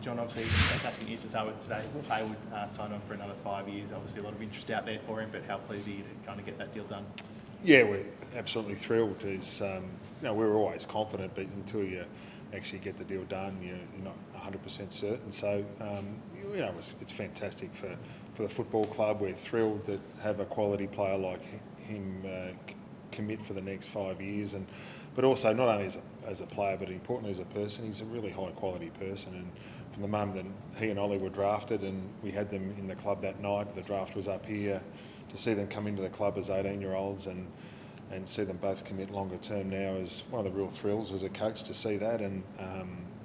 John, obviously fantastic news to start with today. Will Hayward signed on for another 5 years. Obviously a lot of interest out there for him, but how pleased are you to kind of get that deal done? Yeah, we're absolutely thrilled. We're always confident, but until you actually get the deal done, you're not 100% certain. So, it's fantastic for the football club. We're thrilled to have a quality player like him commit for the next 5 years, but also not only as a player, but importantly as a person. He's a really high quality person, and from the moment that he and Ollie were drafted and we had them in the club that night, the draft was up here, to see them come into the club as 18-year-olds and see them both commit longer term now is one of the real thrills as a coach to see that, and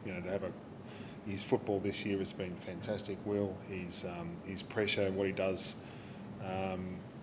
to have his football this year has been fantastic. Will, his pressure, what he does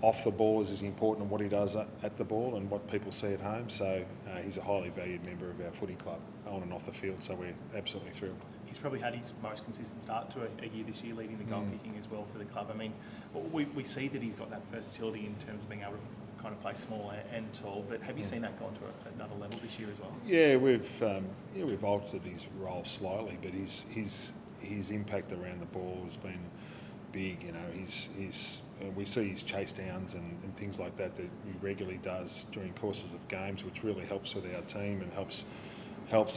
off the ball is as important as what he does at the ball and what people see at home. So he's a highly valued member of our footy club on and off the field, so we're absolutely thrilled. He's probably had his most consistent start to a year this year, leading the goal kicking as well for the club. I mean, we see that he's got that versatility in terms of being able to kind of play small and tall, but have you seen that go on to another level this year as well? Yeah, we've altered his role slightly, but his impact around the ball has been big. We see his chase downs and things like that he regularly does during courses of games, which really helps with our team and helps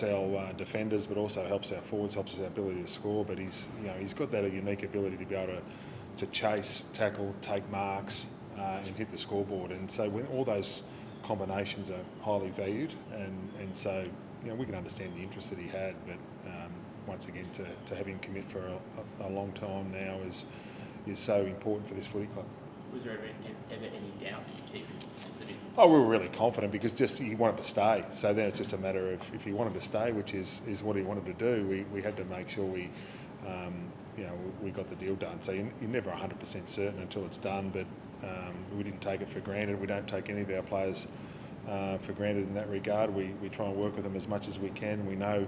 our defenders, but also helps our forwards, helps our ability to score. But he's got that unique ability to be able to chase, tackle, take marks, and hit the scoreboard. And so when all those combinations are highly valued, and so we can understand the interest that he had, but once again to have him commit for a long time now is so important for this footy club. Was there ever any doubt that you'd keep him? Oh, we were really confident because he wanted to stay. So then it's just a matter of if he wanted to stay, which is what he wanted to do. We had to make sure we got the deal done. So you're never 100% certain until it's done, but we didn't take it for granted. We don't take any of our players for granted in that regard. We try and work with them as much as we can. We know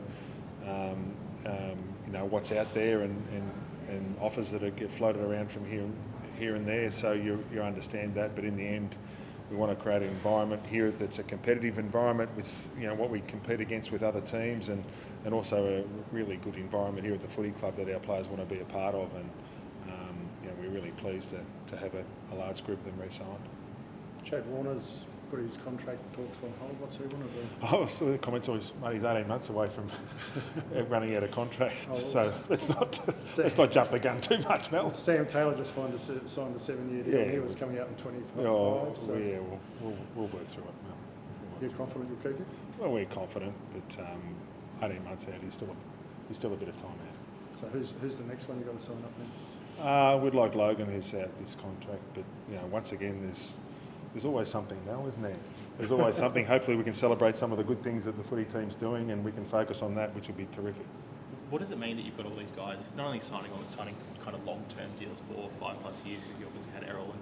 what's out there and offers that get floated around from here and there, so you understand that. But in the end, we want to create an environment here that's a competitive environment with what we compete against with other teams, and also a really good environment here at the footy club that our players want to be a part of. And we're really pleased to have a large group of them re-signed. Chad Warner's put his contract talks on hold. What's he want to do? Oh, so the comments always, mate, he's 18 months away from running out of contract. So let's not jump the gun too much, Mel. Sam Taylor just signed a 7-year deal. Yeah, he was coming out in 2025. Oh, so yeah, we'll work through it, Mel. You're confident you'll keep him? Well, we're confident, but 18 months out, he's still a bit of time out. So who's the next one you've got to sign up then? We'd like Logan, who's out this contract, but once again, there's always something, Mel, isn't there? There's always something. Hopefully we can celebrate some of the good things that the footy team's doing, and we can focus on that, which would be terrific. What does it mean that you've got all these guys not only signing on, but signing kind of long-term deals for 5+ years, because you obviously had Errol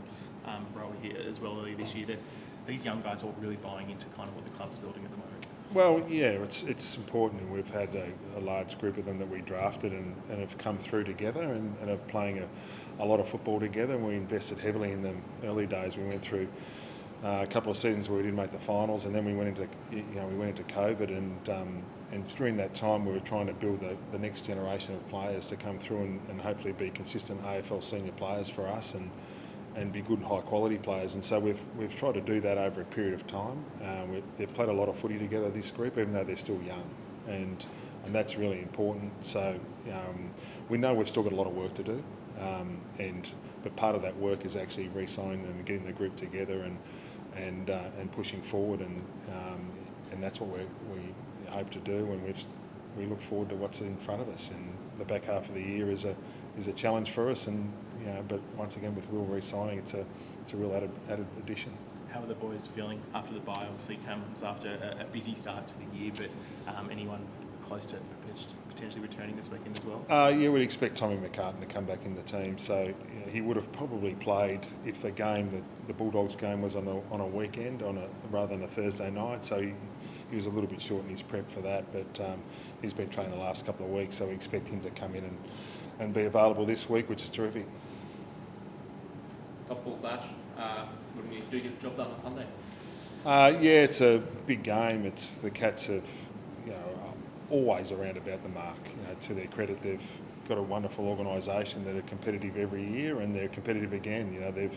and Brower here as well earlier this year, that these young guys are all really buying into kind of what the club's building at the moment? Well, yeah, it's important, and we've had a large group of them that we drafted and have come through together and are playing a lot of football together, and we invested heavily in them. Early days we went through a couple of seasons where we didn't make the finals, and then we went into COVID, and during that time we were trying to build the next generation of players to come through and hopefully be consistent AFL senior players for us and be good and high quality players. And so we've tried to do that over a period of time. They've played a lot of footy together, this group, even though they're still young, and that's really important. So we know we've still got a lot of work to do, but part of that work is actually re-signing them and getting the group together and pushing forward, and that's what we hope to do, and we look forward to what's in front of us. And the back half of the year is a challenge for us, and but once again with Will re-signing, it's a real added addition. How are the boys feeling after the bye? Obviously comes after a busy start to the year, but anyone close to potentially returning this weekend as well? Yeah, we'd expect Tommy McCartan to come back in the team. So he would have probably played if the game, the Bulldogs game, was on a weekend, rather than a Thursday night. So he was a little bit short in his prep for that, but he's been training the last couple of weeks, so we expect him to come in and be available this week, which is terrific. Top 4 clash. Wouldn't you do get the job done on Sunday? Yeah, it's a big game. The Cats have always around about the mark. To their credit, they've got a wonderful organisation that are competitive every year, and they're competitive again. You know,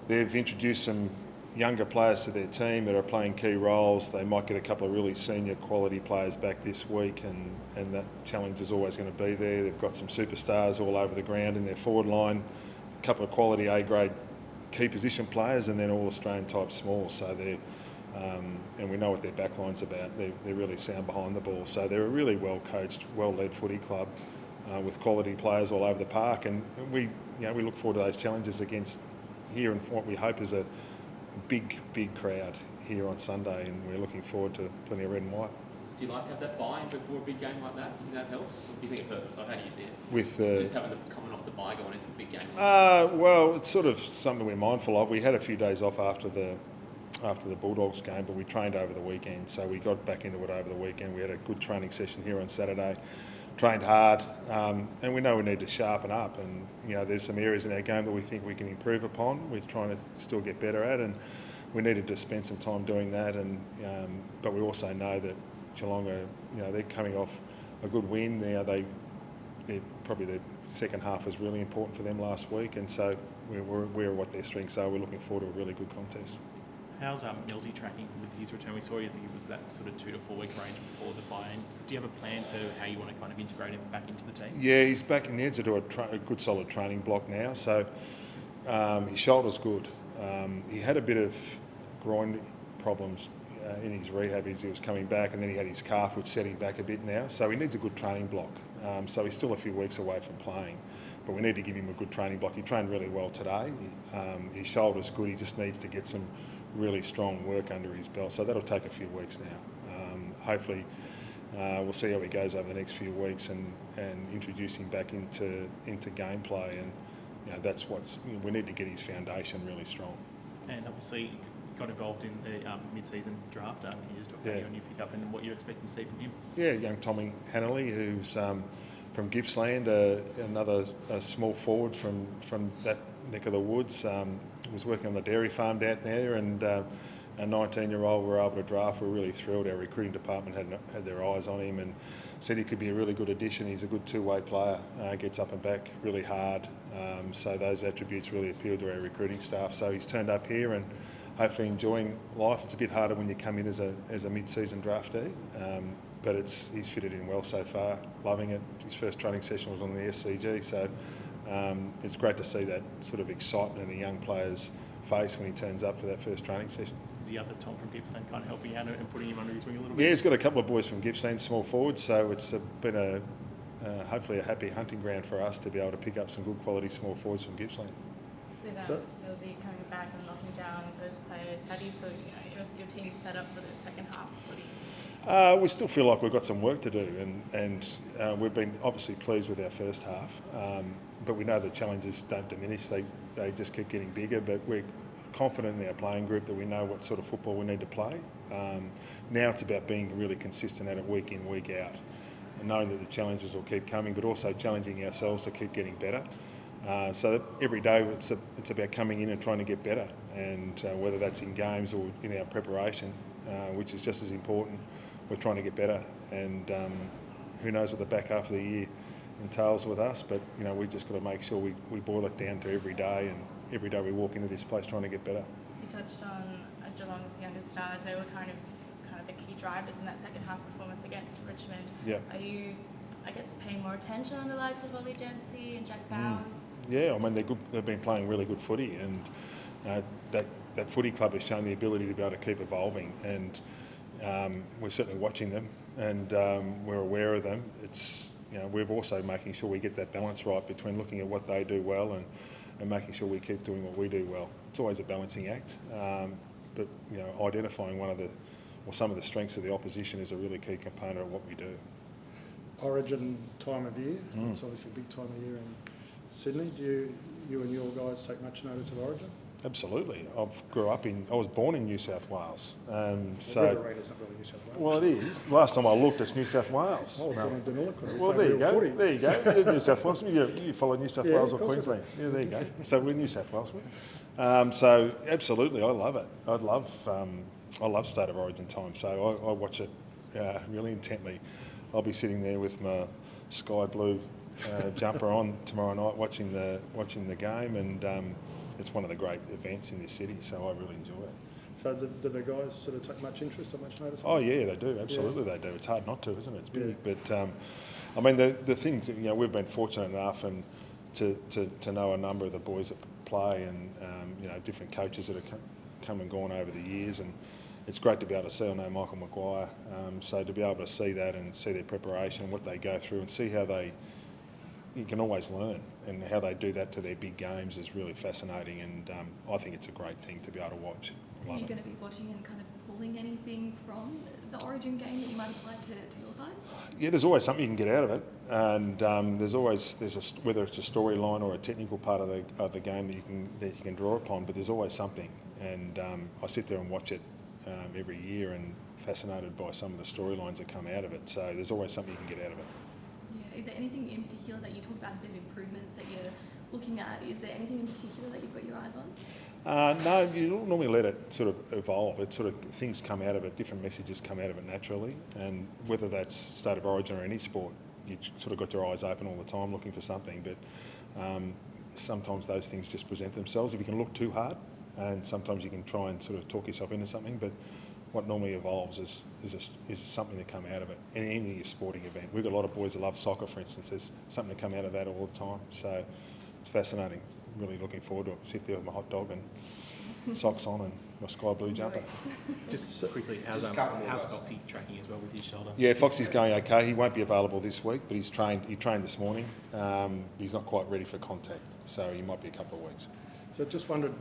they've introduced some younger players to their team that are playing key roles. They might get a couple of really senior quality players back this week, and that challenge is always going to be there. They've got some superstars all over the ground in their forward line, a couple of quality A-grade key position players, and then all Australian type small. So they're and we know what their backline's about. They're really sound behind the ball. So they're a really well coached, well led footy club with quality players all over the park. And we look forward to those challenges against here, and what we hope is a big crowd here on Sunday. And we're looking forward to plenty of red and white. Do you like to have that buy-in before a big game like that? Do you think that helps? Or do you think it hurts? Like, how do you see it? With just having coming off the bye going into a big game. Well, it's sort of something we're mindful of. We had a few days off after the Bulldogs game, but we trained over the weekend, so we got back into it over the weekend. We had a good training session here on Saturday, trained hard, and we know we need to sharpen up, and there's some areas in our game that we think we can improve upon. We're trying to still get better at, and we needed to spend some time doing that. And but we also know that Geelong are, they're coming off a good win. They're probably the second half was really important for them last week, and so we're aware of what their strengths are. We're looking forward to a really good contest. How's Millsy tracking with his return? We saw I think it was that sort of 2 to 4 week range before the buy-in. Do you have a plan for how you want to kind of integrate him back into the team? Yeah, he's back in. He needs to do a good solid training block now. So his shoulder's good. He had a bit of groin problems in his rehab as he was coming back, and then he had his calf, which set him back a bit now. So he needs a good training block. So he's still a few weeks away from playing, but we need to give him a good training block. He trained really well today. His shoulder's good. He just needs to get some really strong work under his belt. So that'll take a few weeks now. Hopefully we'll see how he goes over the next few weeks and introduce him back into gameplay. And that's we need to get his foundation really strong. And obviously got involved in the mid-season draft. Can you just talk about your new pickup and what you're expecting to see from him? Yeah, young Tommy Hannelly, who's from Gippsland, another small forward from that neck of the woods. Was working on the dairy farm down there, and a 19-year-old we were able to draft. We're really thrilled. Our recruiting department had their eyes on him and said he could be a really good addition. He's a good two-way player, gets up and back really hard. So those attributes really appeal to our recruiting staff. So he's turned up here and hopefully enjoying life. It's a bit harder when you come in as a mid-season draftee, but he's fitted in well so far, loving it. His first training session was on the SCG, so it's great to see that sort of excitement in a young player's face when he turns up for that first training session. Is the other Tom from Gippsland kind of helping out and putting him under his wing a little bit? Yeah, he's got a couple of boys from Gippsland, small forwards, so it's been hopefully a happy hunting ground for us to be able to pick up some good quality small forwards from Gippsland. With Millsy coming back and knocking down those players, how do you feel your team's set up for the second half of footy? We still feel like we've got some work to do, and we've been obviously pleased with our first half, but we know the challenges don't diminish, they just keep getting bigger, but we're confident in our playing group that we know what sort of football we need to play. Now it's about being really consistent at it week in, week out, and knowing that the challenges will keep coming, but also challenging ourselves to keep getting better. So that every day it's about coming in and trying to get better, and whether that's in games or in our preparation, which is just as important, we're trying to get better. And who knows what the back half of the year entails with us, but we just got to make sure we boil it down to every day, and every day we walk into this place trying to get better. You touched on Geelong's younger stars. They were kind of the key drivers in that second half performance against Richmond. Yeah. Are you, I guess, paying more attention on the likes of Ollie Dempsey and Jack Bowers? Yeah, I mean they're good. They've been playing really good footy, and that footy club has shown the ability to be able to keep evolving, and we're certainly watching them, and we're aware of them. It's we're also making sure we get that balance right between looking at what they do well and making sure we keep doing what we do well. It's always a balancing act, but identifying some of the strengths of the opposition is a really key component of what we do. Origin time of year. It's obviously a big time of year in Sydney. Do you and your guys take much notice of Origin? Absolutely. I was born in New South Wales. So River Raiders not really New South Wales. Well, it is. Last time I looked, it's New South Wales. I was born in Deniliquin. Well, there you go. There you go. You're New South Wales. You follow New South Wales or Queensland. Yeah, there you go. So we're New South Wales. So absolutely, I love it. I love State of Origin time. So I watch it really intently. I'll be sitting there with my sky blue jumper on tomorrow night watching the game, and it's one of the great events in this city, so I really enjoy it. So do the guys sort of take much interest or much notice? Oh yeah, they do. Absolutely, they do. It's hard not to, isn't it? It's big, but I mean the things. We've been fortunate enough and to know a number of the boys that play, and different coaches that have come and gone over the years, and it's great to be able to see. I know Michael Maguire, so to be able to see that and see their preparation, what they go through, and see how you can always learn, and how they do that to their big games is really fascinating, and I think it's a great thing to be able to watch. Are you going to be watching and kind of pulling anything from the Origin game that you might apply to your side? Yeah, there's always something you can get out of it, and whether it's a storyline or a technical part of the game that you can draw upon, but there's always something, and I sit there and watch it every year, and fascinated by some of the storylines that come out of it. So there's always something you can get out of it. Yeah. Is there anything in particular that you talk about, a bit of improvements that you're looking at? Is there anything in particular that you've got your eyes on? No, you don't normally let it sort of evolve. It sort of things come out of it, different messages come out of it naturally, and whether that's State of Origin or any sport, you sort of got your eyes open all the time looking for something. But sometimes those things just present themselves if you can look too hard, and sometimes you can try and sort of talk yourself into something. But what normally evolves is something to come out of it in any sporting event. We've got a lot of boys that love soccer, for instance. There's something to come out of that all the time. So it's fascinating. Really looking forward to it. Sit there with my hot dog and socks on and my sky blue jumper. Just quickly, how's Foxy tracking as well with his shoulder? Yeah, Foxy's going okay. He won't be available this week, but he trained this morning. He's not quite ready for contact, so he might be a couple of weeks. So just wondered,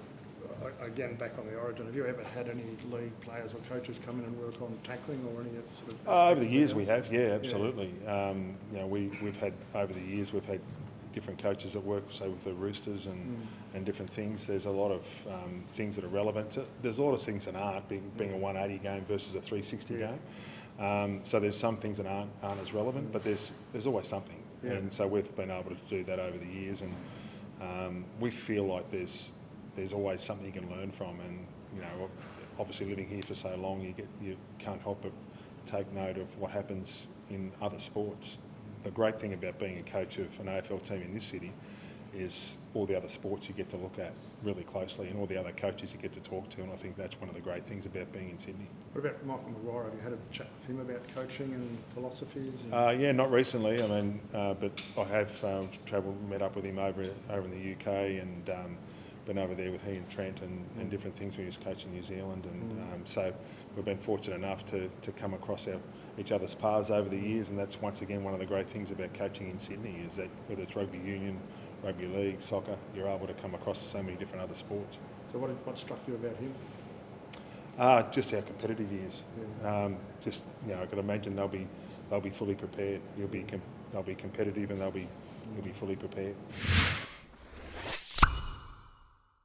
again, back on the Origin, have you ever had any league players or coaches come in and work on tackling or any sort of... Over the years we have, yeah, absolutely. Yeah. We've had, over the years, we've had different coaches that work, say, with the Roosters and different things. There's a lot of things that are relevant. There's a lot of things that aren't, being a 180 game versus a 360 game. So there's some things that aren't as relevant, but there's always something. Yeah. And so we've been able to do that over the years, and we feel like there's always something you can learn from. And obviously living here for so long, you can't help but take note of what happens in other sports. The great thing about being a coach of an AFL team in this city is all the other sports you get to look at really closely, and all the other coaches you get to talk to, and I think that's one of the great things about being in Sydney. What about Michael Maguire? Have you had a chat with him about coaching and philosophies? Yeah, not recently. I mean, but I have met up with him over in the UK, and been over there with he and Trent and different things when he was coaching New Zealand, and so we've been fortunate enough to come across each other's paths over the years, and that's once again one of the great things about coaching in Sydney, is that whether it's rugby union, rugby league, soccer, you're able to come across so many different other sports. So what struck you about him? Just how competitive he is. Yeah. I can imagine they'll be fully prepared. They'll be competitive, and he'll be fully prepared.